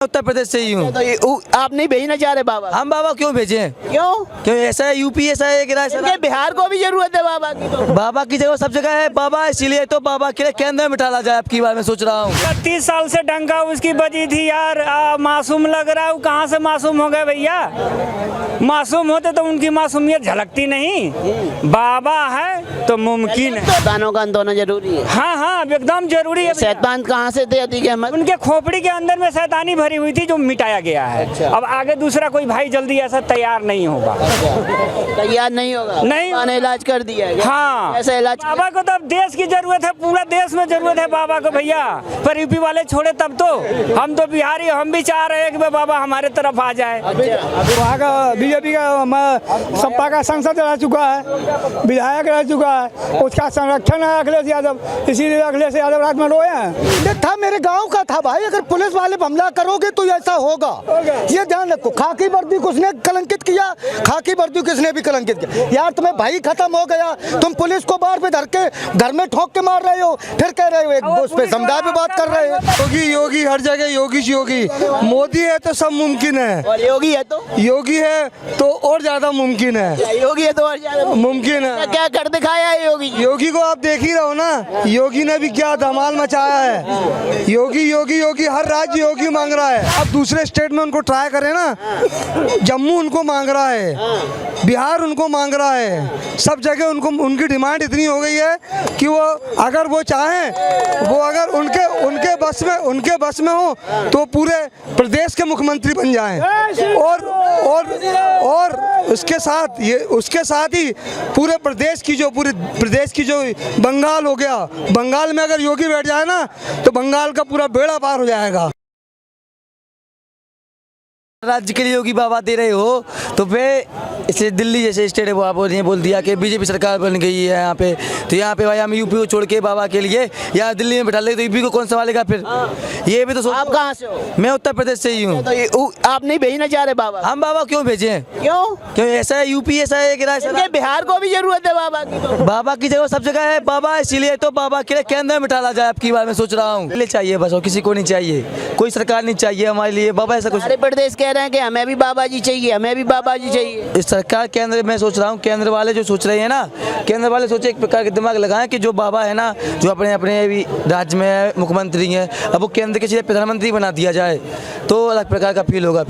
उत्तर प्रदेश से ही हूँ। तो आप नहीं भेजना चाह रहे बाबा? हम बाबा क्यों भेजें? क्यों ऐसा है? यूपी ऐसा है कि बिहार को भी जरूरत है बाबा की। तो बाबा की जगह सब जगह है बाबा, इसीलिए तो बाबा के लिए केंद्र में डाला जाए। आपकी बार में सोच रहा हूँ। 30 साल से डंका उसकी बजी थी यार। मासूम लग रहा है। कहाँ से मासूम हो गए भैया? मासूम होते तो उनकी मासूमियत झलकती नहीं। बाबा है तो मुमकिन है। शैतानों का अंत होना जरूरी है। हाँ हाँ एकदम जरूरी है। शैतान कहाँ से थे अतीक अहमद? उनके खोपड़ी के अंदर में शैतानी भरी हुई थी जो मिटाया गया है। अब आगे दूसरा कोई भाई जल्दी ऐसा तैयार नहीं होगा। तैयार नहीं होगा? नहीं। मैंने इलाज कर दिया है। हाँ ऐसा इलाज बाबा को तो अब देश की जरूरत है। पूरा देश में जरूरत है बाबा को भैया। पर यूपी वाले छोड़े तब तो। हम तो बिहारी, हम भी चाह रहे हैं कि बाबा हमारे तरफ आ जाए। वहाँ का बीजेपी का सपा का सांसद रह चुका है, विधायक रह चुका है, उसका संरक्षण है अखिलेश यादव, इसीलिए अखिलेश यादव रात में रोए हैं। ये था मेरे गांव का था भाई। अगर पुलिस वाले हमला करोगे तो ऐसा होगा, ये ध्यान रखो। खाकी वर्दी किसने कलंकित किया? खाकी वर्दी किसने भी कलंकित किया यार। तुम्हें भाई खत्म हो गया, तुम पुलिस को बार पे धर के घर में ठोक के मार रहे हो, फिर कह रहे हो एक उस पे समुदाय पे बात कर रहे हो। योगी योगी हर जगह योगी योगी। मोदी है तो सब मुमकिन है, और योगी है तो और ज्यादा मुमकिन है। योगी है तो और ज्यादा मुमकिन है। क्या कर दिखाया है योगी? योगी को आप देख ही रहे हो ना, योगी ने भी क्या धमाल मचाया है। योगी योगी योगी हर राज्य योगी मांग रहा है। अब दूसरे स्टेट में उनको ट्राई करें ना, जम्मू उनको मांग रहा है, बिहार उनको मांग रहा है, सब जगह उनको उनकी डिमांड इतनी हो गई है कि वो अगर वो चाहें, वो अगर उनके बस में हो तो पूरे प्रदेश के मुख्यमंत्री बन जाएं। और उसके साथ ही पूरे प्रदेश की जो बंगाल हो गया, बंगाल में अगर योगी बैठ जाए ना तो बंगाल का पूरा बेड़ा पार हो जाएगा। राज्य के लिए योगी बाबा दे रहे हो तो फिर इसलिए दिल्ली जैसे स्टेट है वो आप ने बोल दिया कि बीजेपी सरकार बन गई है यहाँ पे, तो यहाँ पे भाई हम यूपी को छोड़ के बाबा के लिए यहाँ दिल्ली में बैठा ले तो यूपी को कौन संभालेगा फिर? ये भी तो आप कहाँ से हो? मैं उत्तर प्रदेश से ही हूँ। तो आप नहीं भेजना चाह रहे बाबा? हम बाबा क्यों भेजें? क्यों ऐसा है? यूपी ऐसा है कि बिहार को भी जरूरत है बाबा की। तो बाबा की जगह सब जगह है बाबा, इसीलिए तो बाबा के लिए केंद्र में डाला जाए। आपकी बार में सोच रहा हूँ। चाहिए बस, और किसी को नहीं चाहिए, कोई सरकार नहीं चाहिए हमारे लिए। बाबा ऐसा कुछ प्रदेश कह रहे हैं कि हमें भी बाबा जी चाहिए, हमें भी बाबा जी चाहिए। इस सरकार केंद्र में सोच रहा हूँ, केंद्र वाले जो सोच रहे हैं ना, केंद्र वाले सोचे एक प्रकार के दिमाग लगाएं कि जो बाबा है ना, जो अपने भी राज्य में मुख्यमंत्री हैं, अब वो केंद्र के सीधे प्रधानमंत्री बना दिया जाए तो अलग प्रकार का फील होगा।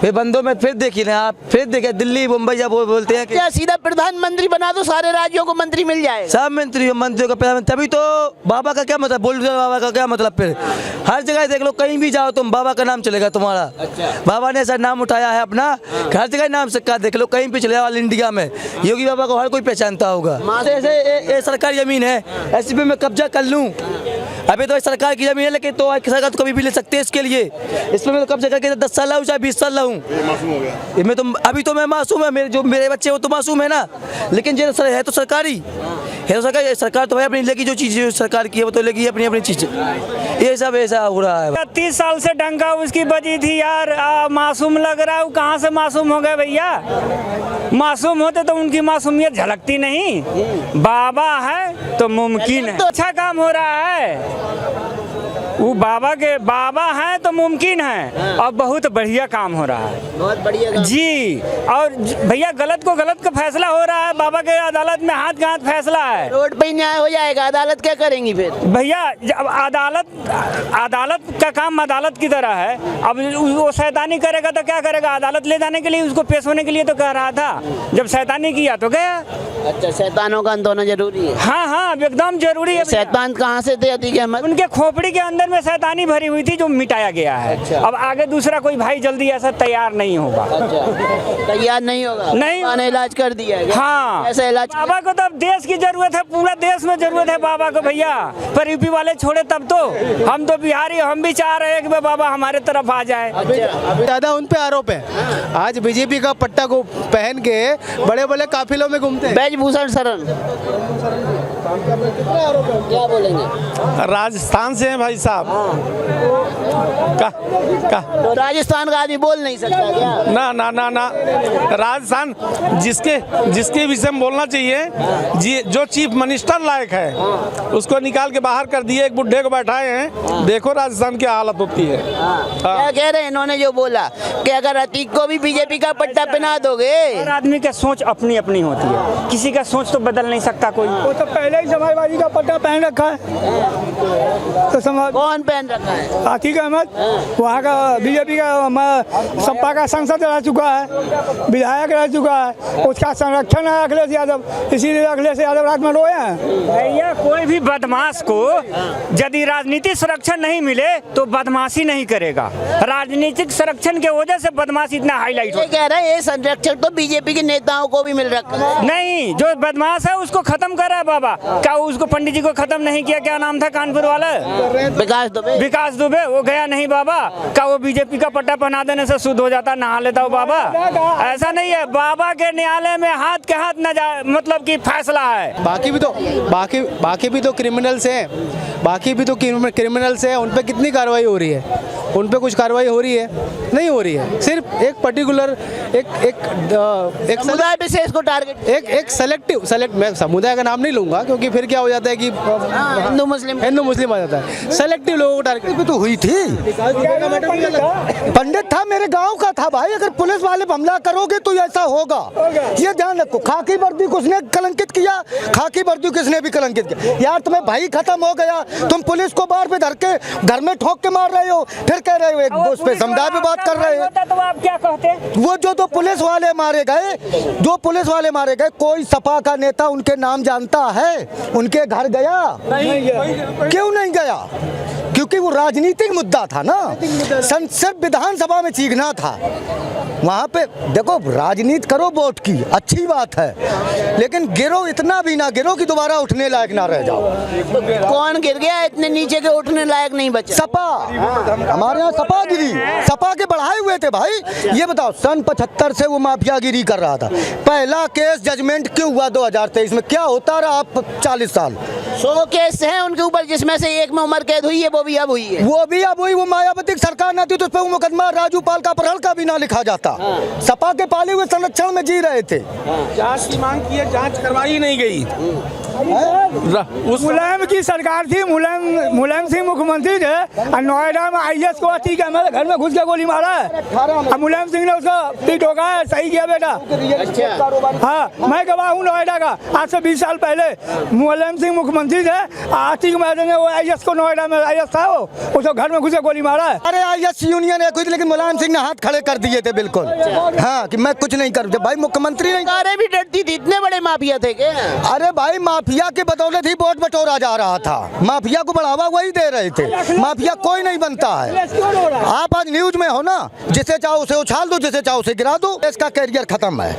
फिर बंदों में फिर देखिए ना आप, फिर देखिए दिल्ली मुंबई जब वो बोलते हैं कि सीधा प्रधानमंत्री बना दो, सारे राज्यों को मंत्री मिल जाए, सब मंत्रियों का प्रधानमंत्री। तभी तो बाबा का क्या मतलब, बोल बाबा का क्या मतलब? फिर हर जगह देख लो, कहीं भी जाओ तुम बाबा का नाम चलेगा तुम्हारा। बाबा ने ऐसा नाम उठाया है अपना, हर जगह नाम सकता देख लो, कहीं पे चले ऑल इंडिया में योगी बाबा को हर कोई पहचानता होगा। ऐसे सरकारी जमीन है, ऐसी पे मैं कब्जा कर लूं। अभी तो सरकार की जमीन है, लेकिन तो सरकार तो कभी भी ले सकते हैं इसके लिए। इसमें मैं तो कब्जा करके 10 साल रहूं चाहे 20 साल रहूं। मैं तो अभी तो मैं मासूम है, मेरे बच्चे वो तो मासूम है ना, लेकिन जो है तो सरकारी है, तो सरकार तो भाई अपनी लेगी, जो चीज़ सरकार की है वो तो लेगी अपनी चीज़। ये सब ऐसा हो रहा है। 30 साल से डंका उसकी बजी थी यार। मासूम लग रहा है। कहाँ से मासूम हो गए भैया? मासूम होते तो उनकी मासूमियत झलकती नहीं। बाबा है तो मुमकिन है। अच्छा काम हो रहा है। वो बाबा है तो मुमकिन है, और बहुत बढ़िया काम हो रहा है। बहुत बढ़िया जी। और भैया गलत को गलत का फैसला हो रहा है। बाबा के अदालत में हाथ का हाथ फैसला है। रोड पे न्याय हो जाएगा, अदालत क्या करेंगी फिर? भैया अदालत का काम अदालत की तरह है। अब वो शैतानी करेगा तो क्या करेगा? अदालत ले जाने के लिए, उसको पेश होने के लिए तो कह रहा था। जब शैतानी किया तो गया। अच्छा, शैतानों का अंत होना जरूरी है। हाँ एकदम जरूरी है। शैतान कहाँ से थे अतीक अहमद? उनके खोपड़ी के अंदर में शैतानी भरी हुई थी जो मिटाया गया है। अब आगे दूसरा कोई भाई जल्दी ऐसा तैयार नहीं होगा। तैयार नहीं होगा? नहीं। मैंने इलाज कर दिया है। हाँ ऐसा इलाज। बाबा को तो अब देश की जरूरत है, पूरा देश में जरूरत है बाबा को भैया। पर यूपी वाले छोड़े तब तो। हम तो बिहारी, हम भी चाह रहे हैं कि बाबा हमारे तरफ आ जाए। ज्यादा उन पे आरोप है। आज बीजेपी का पट्टा को पहन के बड़े बड़े काफिलों में घूमते हैं। ब्रजभूषण शरण क्या बोलेंगे? राजस्थान से हैं भाई साहब। का तो राजस्थान का आदमी बोल नहीं सकता क्या? ना ना ना ना राजस्थान जिसके विषय में बोलना चाहिए, जो चीफ मिनिस्टर लायक है उसको निकाल के बाहर कर दिए, एक बुढ़े को बैठाए हैं। देखो राजस्थान की हालत होती है। क्या कह रहे हैं इन्होंने जो बोला कि अगर अतीक को भी बीजेपी का पट्टा पहना दोगे? हर आदमी की सोच अपनी अपनी होती है, किसी का सोच तो बदल नहीं सकता कोई। वो तो पहले ही समाजवादी का पट्टा पहन रखा है, तो समाज कौन पहन रखा है? आतिक अहमद वहाँ का बीजेपी का सपा का सांसद रह चुका है, विधायक रह चुका है, उसका संरक्षण है अखिलेश यादव, इसीलिए अखिलेश यादव रात में रोए हैं। भैया कोई भी बदमाश को यदि राजनीतिक संरक्षण नहीं मिले तो बदमाशी नहीं करेगा। राजनीतिक संरक्षण के वजह से बदमाशी इतना हाईलाइट ये कह रहे हैं ये संरक्षण तो बीजेपी के नेताओं को भी मिल रखा है। नहीं, जो बदमाश है उसको खत्म करा है बाबा। क्या उसको पंडित जी को खत्म नहीं किया? क्या नाम था कानपुर वाला? विकास दुबे। वो गया नहीं बाबा। क्या वो बीजेपी का पट्टा पहना देने से शुद्ध हो जाता, नहा लेता हो बाबा? ऐसा नहीं है। बाबा के न्यायालय में हाथ के हाथ मतलब कि फैसला है। बाकी भी तो क्रिमिनल्स हैं, उन पे कितनी कार्रवाई हो रही है? उन पे कुछ कार्रवाई हो रही है? नहीं हो रही है। सिर्फ एक पर्टिकुलर एक समुदाय विशेष को टारगेट, एक सेलेक्ट मैं समुदाय का नाम नहीं लूंगा क्योंकि फिर क्या हो जाता है कि हिंदू मुस्लिम आ जाता है। सेलेक्टिव लोगों को टारगेट भी तो हुई थी। पंडित था, मेरे गांव का था भाई। अगर पुलिस वाले हमला करोगे तो ऐसा होगा, ये ध्यान रखो। खाकी वर्दी को उसने कलंकित किया, खाकी वर्दी किसने भी कलंकित किया। यार तुम्हें भाई खत्म हो गया, तुम पुलिस को बार पे धर के घर में ठोक के मार रहे हो, फिर कह रहे हो एक उस पे समुदाय पे बात कर रहे हो। तो आप क्या कहते? वो जो पुलिस वाले मारे गए, कोई सपा का नेता उनके नाम जानता है? उनके घर गया? क्यों नहीं गया? क्योंकि वो राजनीतिक मुद्दा था ना, संसद विधानसभा में चीखना था। वहाँ पे देखो, राजनीति करो वोट की, अच्छी बात है, लेकिन गिरो इतना भी ना गिरो कि दोबारा उठने लायक ना रह जाओ। कौन गिर गया इतने नीचे के उठने लायक नहीं बचा? सपा, हमारे यहाँ सपा गिरी, सपा के बढ़ाए हुए थे भाई। ये बताओ, सन 75 से वो माफियागिरी कर रहा था। पहला केस जजमेंट क्यों हुआ 2023 में? क्या होता रहा आप 40 साल? 100 केस हैं उनके ऊपर, जिसमें से एक में उम्र कैद हुई है, वो भी अब हुई है। वो मायावती की सरकार न थी तो उस पर वो मुकदमा राजू पाल का अपहरण का भी ना लिखा जाता। सपा के पाले हुए संरक्षण में जी रहे थे। जांच की मांग की है, जांच करवाई नहीं गई। मुलायम की सरकार थी, मुलायम सिंह मुख्यमंत्री थे, और नोएडा में IAS को आतिक अहमद घर में घुस के गोली मारा है। अब मुलायम सिंह ने उसको पीठ ठोका है, सही किया बेटा। हाँ, मैं गवाह हूँ नोएडा का। आज से 20 साल पहले मुलायम सिंह मुख्यमंत्री थे, आतिक अहमद ने वो IAS को, नोएडा में IAS था, वो उसको घर में घुस के गोली मारा है। अरे IAS यूनियन है कुछ, लेकिन मुलायम सिंह ने हाथ खड़े कर दिए थे बिल्कुल। हाँ, कि मैं कुछ नहीं कर भाई, मुख्यमंत्री नहीं। सरकारें भी डरती थी, इतने बड़े माफिया थे क्या? अरे भाई, माफिया के बदौलत ही वोट बटोरा जा रहा था। माफिया को बढ़ावा वही दे रहे थे। माफिया कोई नहीं बनता है। आप आज न्यूज में हो ना, जिसे चाहो उसे उछाल दो, जिसे चाहो उसे गिरा दो, इसका कैरियर खत्म है।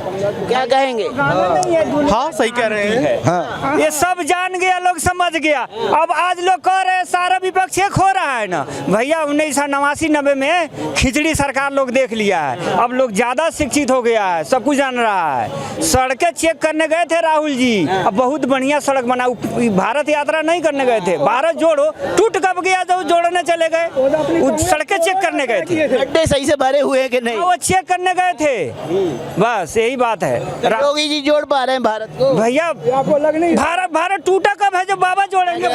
क्या कहेंगे? हाँ, सही कह रहे हैं। हाँ। ये सब जान गया, लोग समझ गया। अब आज लोग कह रहे हैं सारा विपक्ष एक हो रहा है ना। भैया 1989-90 में खिचड़ी सरकार लोग देख लिया है। अब लोग ज्यादा शिक्षित हो गया है, सब कुछ जान रहा है। सड़कें चेक करने गए थे राहुल जी, अब बहुत बढ़िया सड़क बना। भारत यात्रा नहीं करने गए थे, भारत जोड़ो टूट कब गया तो जोड़ने चले गए, सड़कें चेक करने गए थे। गड्ढे सही से भरे हुए हैं कि नहीं, वो चेक करने गए थे। बस यही बात है। योगी जी जोड़ पा रहे हैं भारत को? भैया आपको लग नहीं, भारत टूटा कब है जब बाबा जोड़ेंगे?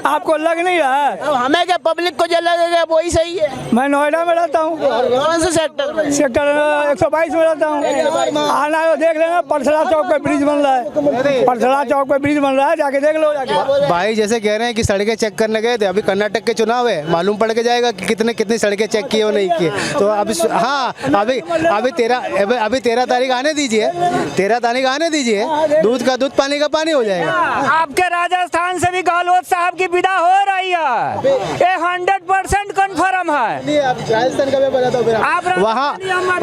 आपको लग नहीं रहा है? अब हमें क्या, पब्लिक को जो लगेगा वही सही है। मैं नोएडा में रहता हूँ। कौन से सेक्टर में? सेक्टर 122 में रहता हूँ। आना है देख लेना, परसला चौक पे ब्रिज बन रहा है, परसला चौक पे ब्रिज बन रहा है, जाके देख लो। भाई जैसे कह रहे हैं कि सड़कें चेक करने गए थे, अभी कर्नाटक के चुनाव है, मालूम पड़ के जाएगा कि कितनी सड़कें चेक की और नहीं की। तो अभी हाँ, अभी 13 तारीख आने दीजिए, 13 तारीख आने दीजिए, दूध का दूध, पानी का पानी हो जाएगा। आपके राजस्थान से भी गहलोत साहब की विदा हो रही है, ये 100% कन्फर्म है। राजस्थान का भी बता दो,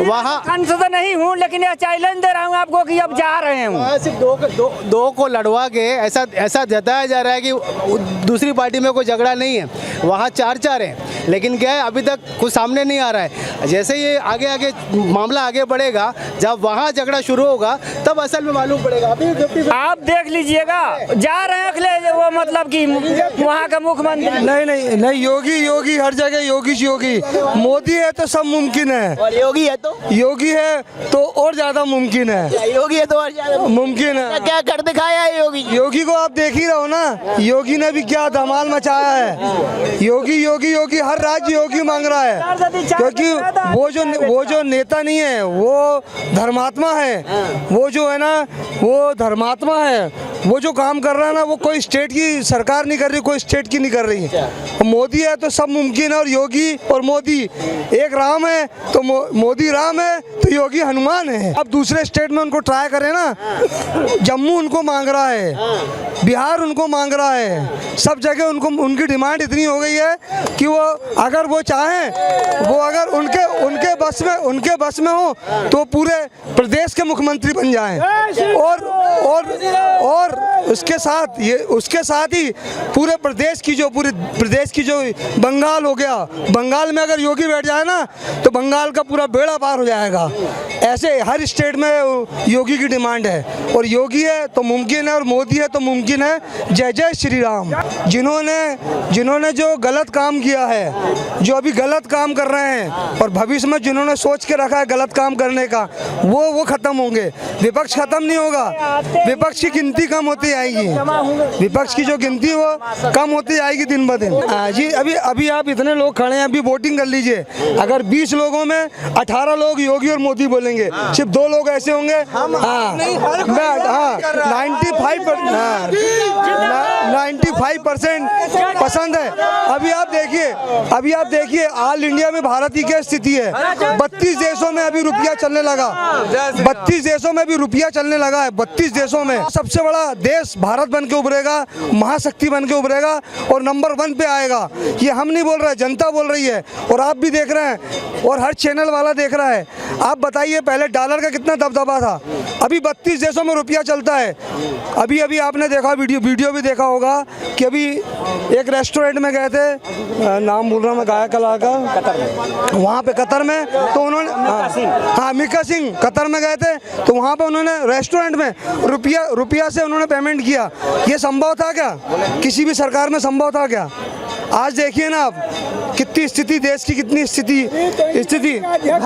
वहाँ सांसद नहीं हूँ, लेकिन यह चैलेंज दे रहा हूँ आपको कि अब जा रहे हूँ। वहाँ सिर्फ दो को लड़वा के ऐसा जताया जा रहा है कि दूसरी पार्टी में कोई झगड़ा नहीं है, वहाँ चार हैं, लेकिन क्या है अभी तक कुछ सामने नहीं आ रहा है। जैसे ये आगे मामला आगे बढ़ेगा, जब वहाँ झगड़ा शुरू होगा तब असल में मालूम पड़ेगा। अभी आप देख लीजिएगा, जा रहे हैं अखिलेश, वो मतलब कि वहाँ का मुख्यमंत्री। नहीं योगी हर जगह योगी मोदी है तो सब मुमकिन है, और योगी है तो और ज्यादा मुमकिन है, योगी है तो और ज्यादा मुमकिन है। क्या कर दिखाया है योगी को आप देख ही रहो ना, योगी ने भी क्या धमाल मचाया है। योगी हर राज्य योगी मांग रहा है, क्योंकि वो जो नेता नहीं है वो धर्मात्मा है, वो जो है ना वो धर्मात्मा है, वो जो काम कर रहा है ना वो कोई स्टेट की सरकार नहीं कर रही, कोई स्टेट की नहीं कर रही है। मोदी है तो सब मुमकिन है, और योगी और मोदी एक राम है तो मोदी राम है तो योगी हनुमान है। अब दूसरे स्टेट में उनको ट्राई करें ना, जम्मू उनको मांग रहा है, बिहार उनको मांग रहा है, सब जगह उनकी डिमांड इतनी हो गई है कि वो अगर वो चाहें, वो अगर उनके बस में हो तो पूरे प्रदेश के मुख्यमंत्री बन जाएं, और उसके साथ ही पूरे प्रदेश की जो बंगाल हो गया, बंगाल में अगर योगी बैठ जाए ना तो बंगाल का पूरा बेड़ा पार हो जाएगा। ऐसे हर स्टेट में योगी की डिमांड है, और योगी है तो मुमकिन है, और मोदी है तो मुमकिन है। जय जय श्री राम। जिन्होंने जो गलत काम किया है, जो अभी गलत काम कर रहे हैं, और भविष्य में जिन्होंने सोच के रखा है गलत काम करने का, वो खत्म होंगे। विपक्ष खत्म नहीं होगा, विपक्ष की गिनती कम होती आएगी, विपक्ष की जो गिनती वो कम होती जाएगी दिन ब दिन। जी अभी आप इतने लोग खड़े हैं, अभी वोटिंग कर लीजिए, अगर 20 लोगों में 18 लोग योगी और मोदी बोलेंगे, सिर्फ 2 लोग ऐसे होंगे। हाँ 95% पसंद है। अभी आप देखिए ऑल इंडिया में भारत की क्या स्थिति है। 32 देशों में अभी रुपया चलने लगा, 32 देशों में भी रुपया चलने लगा है। 32 देशों में सबसे बड़ा देश भारत बन के उभरेगा, महाशक्ति बन के उभरेगा और नंबर 1 पे आएगा। ये हम नहीं बोल रहे, जनता बोल रही है, और आप भी देख रहे हैं, और हर चैनल वाला देख रहा है। आप बताइए पहले डॉलर का कितना दबदबा था, अभी 32 देशों में रुपया चलता है। अभी आपने देखा वीडियो भी देखा होगा कि अभी एक रेस्टोरेंट में गए थे, नाम बोल रहा मैं गायक कला का, वहाँ पे कतर में, तो उन्होंने मिका सिंह कतर में गए थे, तो वहाँ पे उन्होंने रेस्टोरेंट में रुपया से उन्होंने पेमेंट किया। ये संभव था क्या? किसी भी सरकार में संभव था क्या? आज देखिए ना आप कितनी स्थिति, देश की कितनी स्थिति